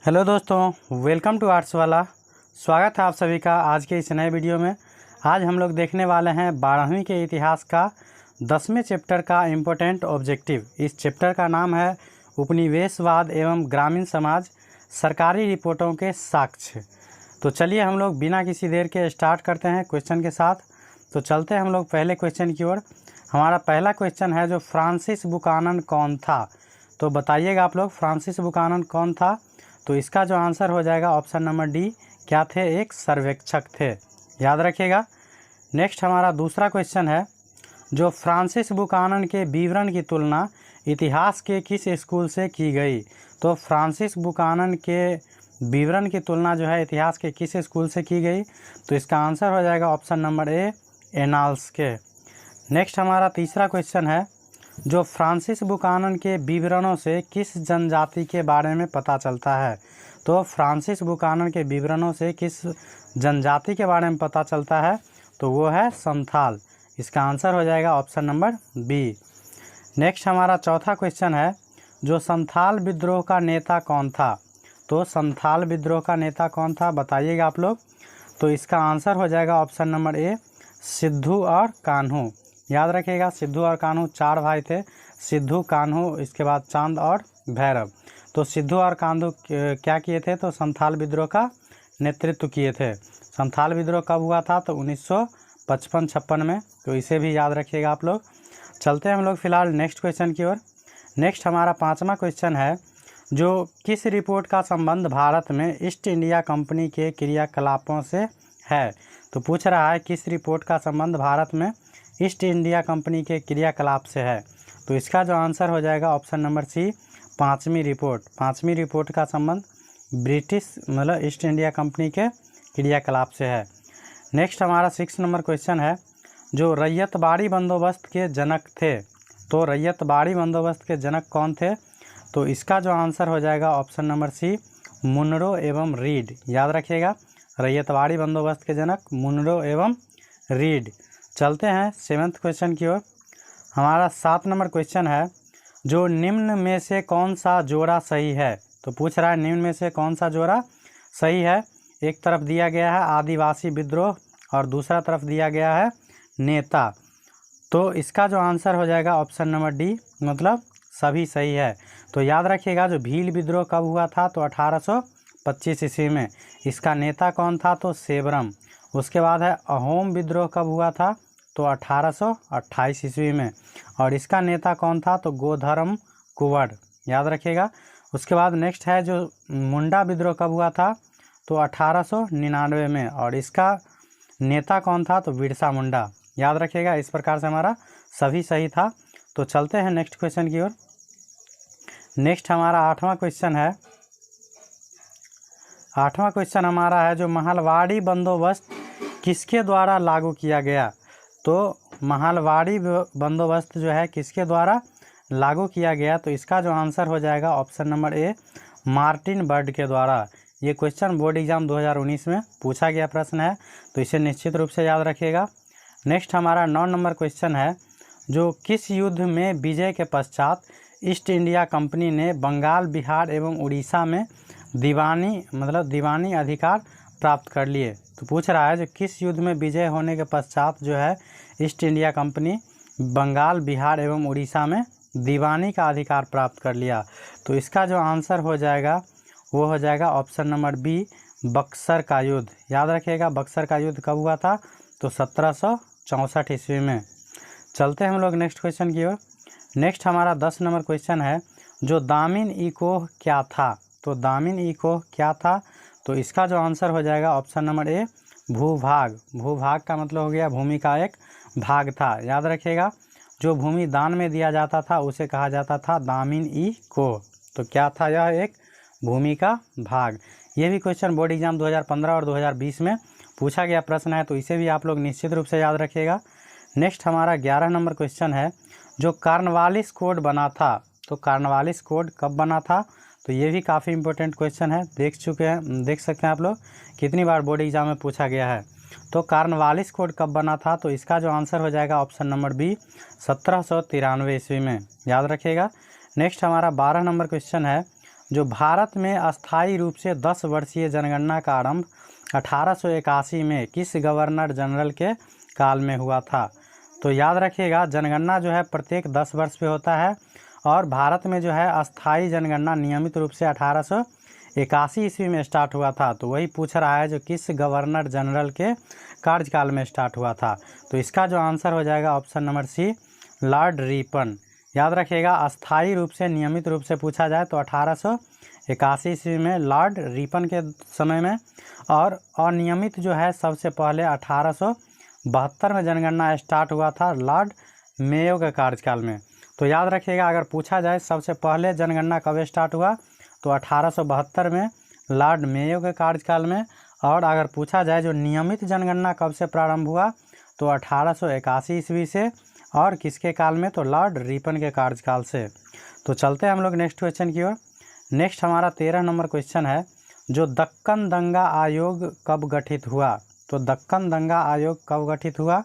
Hello दोस्तों, welcome to arts वाला। स्वागत है आप सभी का आज के इस नए वीडियो में। आज हम लोग देखने वाले हैं 12वीं के इतिहास का 10वें चैप्टर का इम्पोर्टेंट ऑब्जेक्टिव। इस चैप्टर का नाम है उपनिवेशवाद एवं ग्रामीण समाज, सरकारी रिपोर्टों के साक्ष्य। तो चलिए हम लोग बिना किसी देर के स्टार्ट करते हैं क्वेश्चन के साथ। तो चलते हैं हम लोग पहले क्वेश्चन की ओर। हमारा पहला क्वेश्चन है जो फ्रांसिस बुकानन कौन था। तो बताइएगा आप लोग फ्रांसिस बुकानन कौन था। तो इसका जो आंसर हो जाएगा ऑप्शन नंबर डी, क्या थे, एक सर्वेक्षक थे, याद रखिएगा। नेक्स्ट हमारा दूसरा क्वेश्चन है जो फ्रांसिस बुकानन के विवरण की तुलना इतिहास के किस स्कूल से की गई। तो फ्रांसिस बुकानन के विवरण की तुलना जो है इतिहास के किस स्कूल से की गई। तो इसका आंसर हो जाएगा ऑप्शन नंबर ए, एनाल्स के। नेक्स्ट हमारा तीसरा क्वेश्चन है जो फ्रांसिस बुकानन के विवरणों से किस जनजाति के बारे में पता चलता है। तो फ्रांसिस बुकानन के विवरणों से किस जनजाति के बारे में पता चलता है, तो वो है संथाल। इसका आंसर हो जाएगा ऑप्शन नंबर बी। नेक्स्ट हमारा चौथा क्वेश्चन है जो संथाल विद्रोह का नेता कौन था। तो संथाल विद्रोह का नेता कौन था बताइएगा आप लोग। तो इसका आंसर हो जाएगा ऑप्शन नंबर ए, सिद्धू और कान्हू, याद रखिएगा। सिद्धू और कान्हू चार भाई थे, सिद्धू, कान्हू, इसके बाद चांद और भैरव। तो सिद्धू और कान्हू क्या किए थे, तो संथाल विद्रोह का नेतृत्व किए थे। संथाल विद्रोह कब हुआ था, तो 1955-56 में। तो इसे भी याद रखिएगा आप लोग। चलते हैं हम लोग फिलहाल नेक्स्ट क्वेश्चन की ओर। नेक्स्ट हमारा पाँचवा क्वेश्चन है जो किस रिपोर्ट का संबंध भारत में ईस्ट इंडिया कंपनी के क्रियाकलापों से है। तो पूछ रहा है किस रिपोर्ट का संबंध भारत में ईस्ट इंडिया कंपनी के क्रियाकलाप से है। तो इसका जो आंसर हो जाएगा ऑप्शन नंबर सी, पाँचवीं रिपोर्ट। पाँचवीं रिपोर्ट का संबंध ब्रिटिश मतलब ईस्ट इंडिया कंपनी के क्रियाकलाप से है। नेक्स्ट हमारा 6 नंबर क्वेश्चन है जो रैयतवाड़ी बंदोबस्त के जनक थे। तो रैयतवाड़ी बंदोबस्त के जनक कौन थे। तो इसका जो आंसर हो जाएगा ऑप्शन नंबर सी, मुनरो एवं रीड, याद रखिएगा। रैयतवाड़ी बंदोबस्त के जनक मुनरो एवं रीड। चलते हैं 7th क्वेश्चन की ओर। हमारा 7 नंबर क्वेश्चन है जो निम्न में से कौन सा जोड़ा सही है। तो पूछ रहा है निम्न में से कौन सा जोड़ा सही है। एक तरफ दिया गया है आदिवासी विद्रोह और दूसरा तरफ दिया गया है नेता। तो इसका जो आंसर हो जाएगा ऑप्शन नंबर डी, मतलब सभी सही है। तो याद रखिएगा जो भील विद्रोह कब हुआ था, तो 1825 ईस्वी में। इसका नेता कौन था, तो सेबरम। उसके बाद है अहोम विद्रोह कब हुआ था, तो 1828 ईस्वी में। और इसका नेता कौन था, तो गोधर्म कुंवर, याद रखिएगा। उसके बाद नेक्स्ट है जो मुंडा विद्रोह कब हुआ था, तो 1899 में। और इसका नेता कौन था, तो बिरसा मुंडा, याद रखिएगा। इस प्रकार से हमारा सभी सही था। तो चलते हैं नेक्स्ट क्वेश्चन की ओर। नेक्स्ट हमारा 8वां क्वेश्चन है। 8वां क्वेश्चन हमारा है जो महलवाड़ी बंदोबस्त किसके द्वारा लागू किया गया। तो महलवाड़ी बंदोबस्त जो है किसके द्वारा लागू किया गया। तो इसका जो आंसर हो जाएगा option number A, Martin bird के द्वारा। ये क्वेश्चन बोर्ड एग्जाम 2019 में पूछा गया प्रश्न है, तो इसे निश्चित रूप से याद रखिएगा। नेक्स्ट हमारा 9 नंबर क्वेश्चन है जो किस युद्ध में विजय के पश्चात ईस्ट इंडिया कंपनी ने बंगाल, बिहार एवं उड़ीसा में दीवानी अधिकार प्राप्त कर लिए। तो पूछ रहा है जो किस युद्ध में विजय होने के पश्चात जो है East India Company Bengal, Bihar एवं उड़ीसा में दीवानी का अधिकार प्राप्त कर लिया। तो इसका जो आंसर हो जाएगा वो हो जाएगा ऑप्शन नंबर बी, बक्सर का युद्ध, याद रखिएगा। बक्सर का युद्ध कब हुआ था, तो 1764 ईस्वी में। चलते हैं हम लोग नेक्स्ट क्वेश्चन की ओर। नेक्स्ट हमारा 10 नंबर क्वेश्चन है जो दामिन इकोह क्या था। तो दामिन इकोह क्या था, तो इसका जो आंसर हो जाएगा ऑप्शन नंबर ए, भूभाग। भूभाग का मतलब हो गया भूमि का एक भाग था, याद रखिएगा। जो भूमि दान में दिया जाता था उसे कहा जाता था दामिन इकोह। तो क्या था, यह एक भूमि का भाग। ये भी क्वेश्चन बोर्ड एग्जाम 2015 और 2020 में पूछा गया प्रश्न है, तो इसे भी आप लोग निश्चित रूप से याद रखिएगा। नेक्स्ट हमारा 11 नंबर क्वेश्चन है जो कार्नवालिस कोड बना था। तो कार्नवालिस कोड कब बना था, तो ये भी काफ़ी इंपॉर्टेंट क्वेश्चन है, देख सकते हैं आप लोग कितनी बार बोर्ड एग्जाम में पूछा गया है। तो कार्नवालिस कोड कब बना था, तो इसका जो आंसर हो जाएगा ऑप्शन नंबर बी, 1793 ईस्वी में, याद रखिएगा। नेक्स्ट हमारा 12 नंबर क्वेश्चन है जो भारत में अस्थायी रूप से 10 वर्षीय जनगणना का आरंभ 1881 में किस गवर्नर जनरल के काल में हुआ था। तो याद रखिएगा, जनगणना जो है प्रत्येक 10 वर्ष पे होता है और भारत में जो है अस्थायी जनगणना नियमित रूप से 1881 ईस्वी में स्टार्ट हुआ था। तो वही पूछ रहा है जो किस गवर्नर जनरल के कार्यकाल में स्टार्ट हुआ था। तो इसका जो आंसर हो जाएगा option number C, Lord Ripon. याद रखिएगा, अस्थायी रूप से नियमित रूप से पूछा जाए तो 1881 ईस्वी में लॉर्ड रिपन के समय में, और अनियमित जो है सबसे पहले 1872 में जनगणना स्टार्ट हुआ था लॉर्ड मेयो के कार्यकाल में। तो याद रखिएगा, अगर पूछा जाए सबसे पहले जनगणना कब स्टार्ट हुआ तो 1872 में लॉर्ड मेयो के कार्यकाल में, और अगर पूछा जाए जो नियमित जनगणना कब से प्रारंभ हुआ तो 1881 ईस्वी से, और किसके काल में तो लॉर्ड रिपन के कार्यकाल से। तो चलते हैं हम लोग नेक्स्ट क्वेश्चन की ओर। नेक्स्ट हमारा 13 नंबर क्वेश्चन है, जो दक्कन दंगा आयोग कब गठित हुआ। तो दक्कन दंगा आयोग कब गठित हुआ,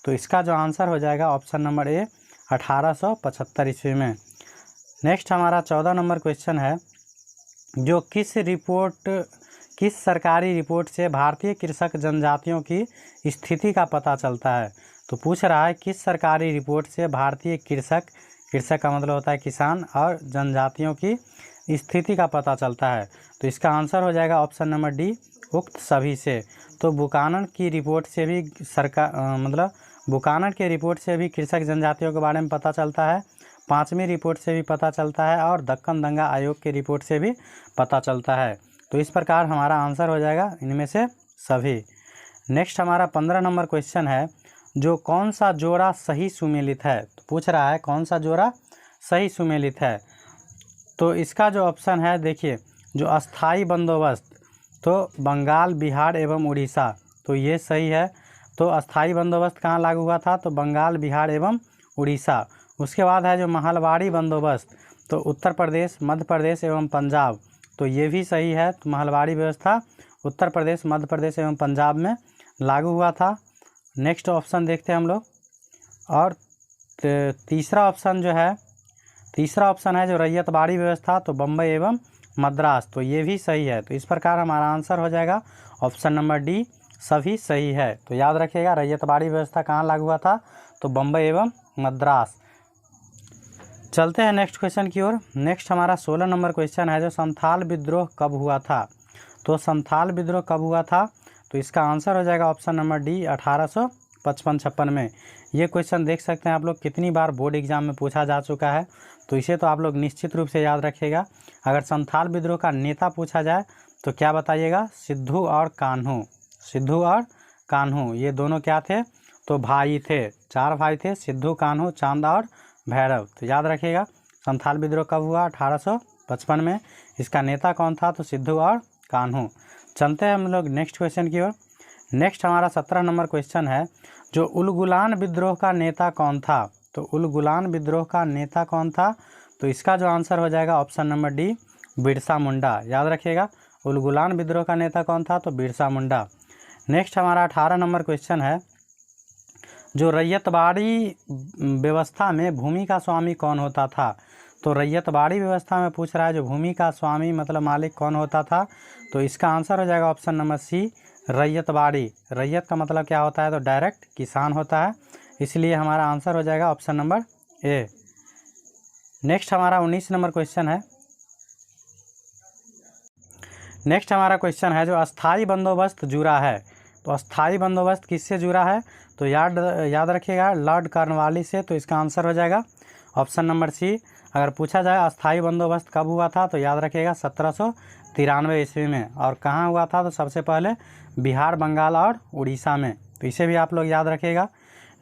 तो इसका जो आंसर हो जाएगा ऑप्शन नंबर ए, 1875 ईस्वी में। नेक्स्ट हमारा 14 नंबर क्वेश्चन है, जो किस सरकारी रिपोर्ट से भारतीय कृषक जनजातियों की स्थिति का पता चलता है। तो पूछ रहा है किस सरकारी रिपोर्ट से भारतीय कृषक का मतलब होता है किसान, और जनजातियों की स्थिति का पता चलता है। तो इसका आंसर हो जाएगा ऑप्शन नंबर डी, उक्त सभी से। तो बुकानन की रिपोर्ट से भी बुकानन के रिपोर्ट से भी कृषक जनजातियों के बारे में पता चलता है, 5वीं रिपोर्ट से भी पता चलता है, और दक्कन दंगा आयोग की रिपोर्ट से भी पता चलता है। तो इस प्रकार हमारा आंसर हो जाएगा इनमें से सभी। नेक्स्ट हमारा 15 नंबर क्वेश्चन है, जो कौन सा जोड़ा सही सुमेलित है। तो पूछ रहा है कौन सा जोड़ा सही सुमेलित है। तो इसका जो ऑप्शन है देखिए, जो अस्थाई बंदोबस्त, तो बंगाल, बिहार एवं उड़ीसा, तो ये सही है। तो अस्थाई बंदोबस्त कहाँ लागू हुआ था, तो बंगाल, बिहार एवं उड़ीसा। उसके बाद है जो महलवाड़ी बंदोबस्त, तो उत्तर प्रदेश, मध्य प्रदेश एवं पंजाब, तो ये भी सही है। तो महलवाड़ी व्यवस्था उत्तर प्रदेश, मध्य प्रदेश एवं पंजाब में लागू हुआ था। नेक्स्ट ऑप्शन देखते हैं हम लोग। और तीसरा ऑप्शन है जो रैयतवाड़ी व्यवस्था, तो बम्बई एवं मद्रास, तो ये भी सही है। तो इस प्रकार हमारा आंसर हो जाएगा ऑप्शन नंबर डी, सभी सही है। तो याद रखिएगा, रैयतवाड़ी व्यवस्था कहाँ लागू हुआ था, तो बम्बई एवं मद्रास। चलते हैं नेक्स्ट क्वेश्चन की ओर। नेक्स्ट हमारा 16 नंबर क्वेश्चन है, जो संथाल विद्रोह कब हुआ था। तो संथाल विद्रोह कब हुआ था, तो इसका आंसर हो जाएगा ऑप्शन नंबर डी, 1855-56 में। ये क्वेश्चन देख सकते हैं आप लोग कितनी बार बोर्ड एग्जाम में पूछा जा चुका है, तो इसे तो आप लोग निश्चित रूप से याद रखिएगा। अगर संथाल विद्रोह का नेता पूछा जाए तो क्या बताइएगा, सिद्धू और कान्हू ये दोनों क्या थे, तो भाई थे, 4 भाई थे, सिद्धू, कान्हू, चांद और भैरव। तो याद रखिएगा, संथाल विद्रोह कब हुआ, 1855 में। इसका नेता कौन था, तो सिद्धू और कान्हू। चलते हैं हम लोग नेक्स्ट क्वेश्चन की ओर। नेक्स्ट हमारा 17 नंबर क्वेश्चन है, जो उलगुलान विद्रोह का नेता कौन था। तो उलगुलान विद्रोह का नेता कौन था, तो इसका जो आंसर हो जाएगा option number D, Birsa Munda. याद रखिएगा, उलगुलान विद्रोह का नेता कौन था, तो बिरसा मुंडा। नेक्स्ट हमारा 18 नंबर क्वेश्चन है, जो रैयतवाड़ी व्यवस्था में भूमि का स्वामी कौन होता था। तो रैयतवाड़ी व्यवस्था में पूछ रहा है जो भूमि का स्वामी मतलब मालिक कौन होता था। तो इसका आंसर हो जाएगा ऑप्शन नंबर सी, रैयतवाड़ी। रैयत का मतलब क्या होता है, तो डायरेक्ट किसान होता है, इसलिए हमारा आंसर हो जाएगा ऑप्शन नंबर ए। नेक्स्ट हमारा 19 नंबर क्वेश्चन है। नेक्स्ट हमारा क्वेश्चन है, जो अस्थाई बंदोबस्त जुड़ा है। तो अस्थाई बंदोबस्त किससे जुड़ा है, तो याद रखिएगा, लॉर्ड कॉर्नवालिस से। तो इसका आंसर हो जाएगा ऑप्शन नंबर सी। अगर पूछा जाए अस्थाई बंदोबस्त कब हुआ था, तो याद रखिएगा 1793 ईस्वी में। और कहाँ हुआ था, तो सबसे पहले बिहार, बंगाल और उड़ीसा में। तो इसे भी आप लोग याद रखिएगा।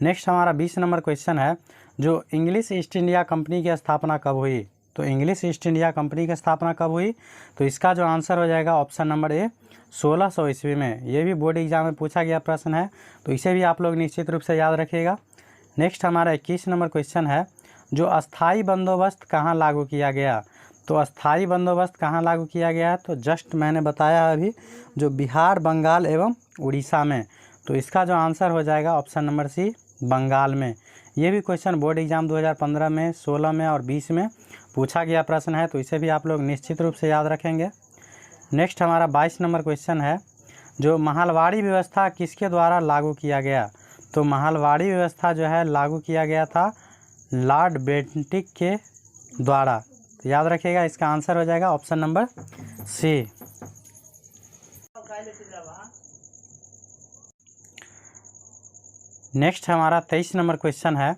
नेक्स्ट हमारा 20 नंबर क्वेश्चन है, जो इंग्लिश ईस्ट इंडिया कंपनी की स्थापना कब हुई। तो इंग्लिश ईस्ट इंडिया कंपनी की स्थापना कब हुई, तो इसका जो आंसर हो जाएगा ऑप्शन नंबर ए, 1600 ईस्वी में। ये भी बोर्ड एग्जाम में पूछा गया प्रश्न है, तो इसे भी आप लोग निश्चित रूप से याद रखिएगा। नेक्स्ट हमारा 21 नंबर क्वेश्चन है, जो अस्थाई बंदोबस्त कहाँ लागू किया गया। तो अस्थाई बंदोबस्त कहाँ लागू किया गया है, तो जस्ट मैंने बताया अभी, जो बिहार, बंगाल एवं उड़ीसा में। तो इसका जो आंसर हो जाएगा ऑप्शन नंबर सी, बंगाल में। ये भी क्वेश्चन बोर्ड एग्जाम 2015 में, 16 में और 20 में पूछा गया प्रश्न है, तो इसे भी आप लोग निश्चित रूप से याद रखेंगे। नेक्स्ट हमारा 22 नंबर क्वेश्चन है, जो महलवाड़ी व्यवस्था किसके द्वारा लागू किया गया? तो महलवाड़ी व्यवस्था जो है लागू किया गया था लॉर्ड बेंटिक के द्वारा। तो याद रखिएगा, इसका आंसर हो जाएगा ऑप्शन नंबर सी। नेक्स्ट हमारा 23 नंबर क्वेश्चन है,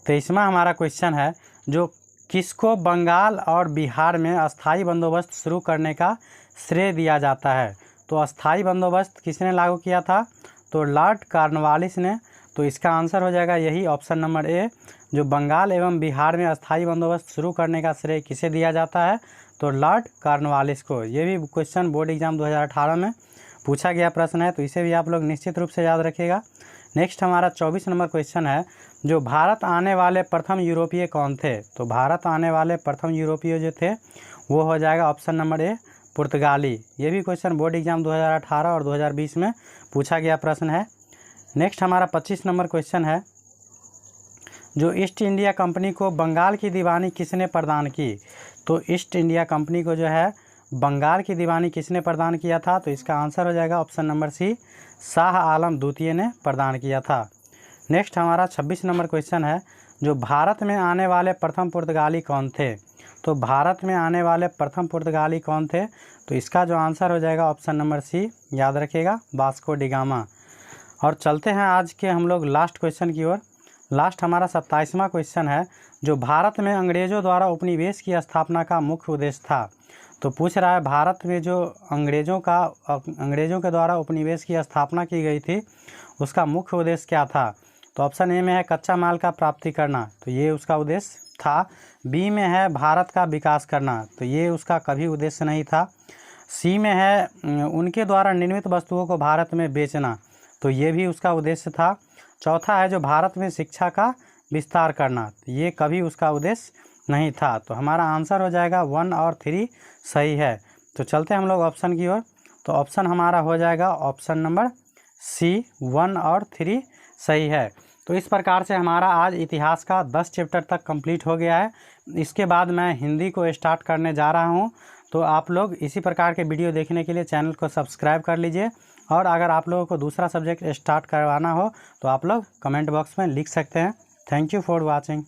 तेईसवां हमारा क्वेश्चन है, जो किसको बंगाल और बिहार में अस्थाई बंदोबस्त शुरू करने का श्रेय दिया जाता है? तो अस्थाई बंदोबस्त किसने लागू किया था? तो लॉर्ड कॉर्नवालिस ने। तो इसका आंसर हो जाएगा यही ऑप्शन नंबर ए। जो बंगाल एवं बिहार में अस्थाई बंदोबस्त शुरू करने का श्रेय किसे दिया जाता है? तो लॉर्ड कॉर्नवालिस को। ये भी क्वेश्चन बोर्ड एग्जाम 2018 में पूछा गया प्रश्न है, तो इसे भी आप लोग निश्चित रूप से याद रखिएगा। नेक्स्ट हमारा 24 नंबर क्वेश्चन है, जो भारत आने वाले प्रथम यूरोपीय कौन थे? तो भारत आने वाले प्रथम यूरोपीय जो थे वो हो जाएगा ऑप्शन नंबर ए, पुर्तगाली। ये भी क्वेश्चन बोर्ड एग्जाम 2018 और 2020 में पूछा गया प्रश्न है। नेक्स्ट हमारा 25 नंबर क्वेश्चन है, जो ईस्ट इंडिया कंपनी को बंगाल की दीवानी किसने प्रदान की? तो ईस्ट इंडिया कंपनी को जो है बंगाल की दीवानी किसने प्रदान किया था? तो इसका आंसर हो जाएगा ऑप्शन नंबर सी, शाह आलम द्वितीय ने प्रदान किया था। नेक्स्ट हमारा 26 नंबर क्वेश्चन है, जो भारत में आने वाले प्रथम पुर्तगाली कौन थे? तो भारत में आने वाले प्रथम पुर्तगाली कौन थे? तो इसका जो आंसर हो जाएगा ऑप्शन नंबर सी, याद रखिएगा, वास्को डी गामा। और चलते हैं आज के हम लोग लास्ट क्वेश्चन की ओर। लास्ट हमारा 27वां क्वेश्चन है, जो भारत में अंग्रेज़ों द्वारा उपनिवेश की स्थापना का मुख्य उद्देश्य था। तो पूछ रहा है भारत में जो अंग्रेज़ों के द्वारा उपनिवेश की स्थापना की गई थी उसका मुख्य उद्देश्य क्या था? तो ऑप्शन ए में है कच्चा माल का प्राप्ति करना, तो ये उसका उद्देश्य था। बी में है भारत का विकास करना, तो ये उसका कभी उद्देश्य नहीं था। सी में है उनके द्वारा निर्मित वस्तुओं को भारत में बेचना, तो ये भी उसका उद्देश्य था। चौथा है जो भारत में शिक्षा का विस्तार करना, तो ये कभी उसका उद्देश्य नहीं था। तो हमारा आंसर हो जाएगा 1 और 3 सही है। तो चलते हैं हम लोग ऑप्शन की ओर। तो ऑप्शन हमारा हो जाएगा ऑप्शन नंबर सी, 1 और 3 सही है। तो इस प्रकार से हमारा आज इतिहास का 10 चैप्टर तक कंप्लीट हो गया है। इसके बाद मैं हिंदी को स्टार्ट करने जा रहा हूं। तो आप लोग इसी प्रकार के वीडियो देखने के लिए चैनल को सब्सक्राइब कर लीजिए। और अगर आप लोगों को दूसरा सब्जेक्ट स्टार्ट करवाना हो तो आप लोग कमेंट बॉक्स में लिख सकते हैं। Thank you for watching.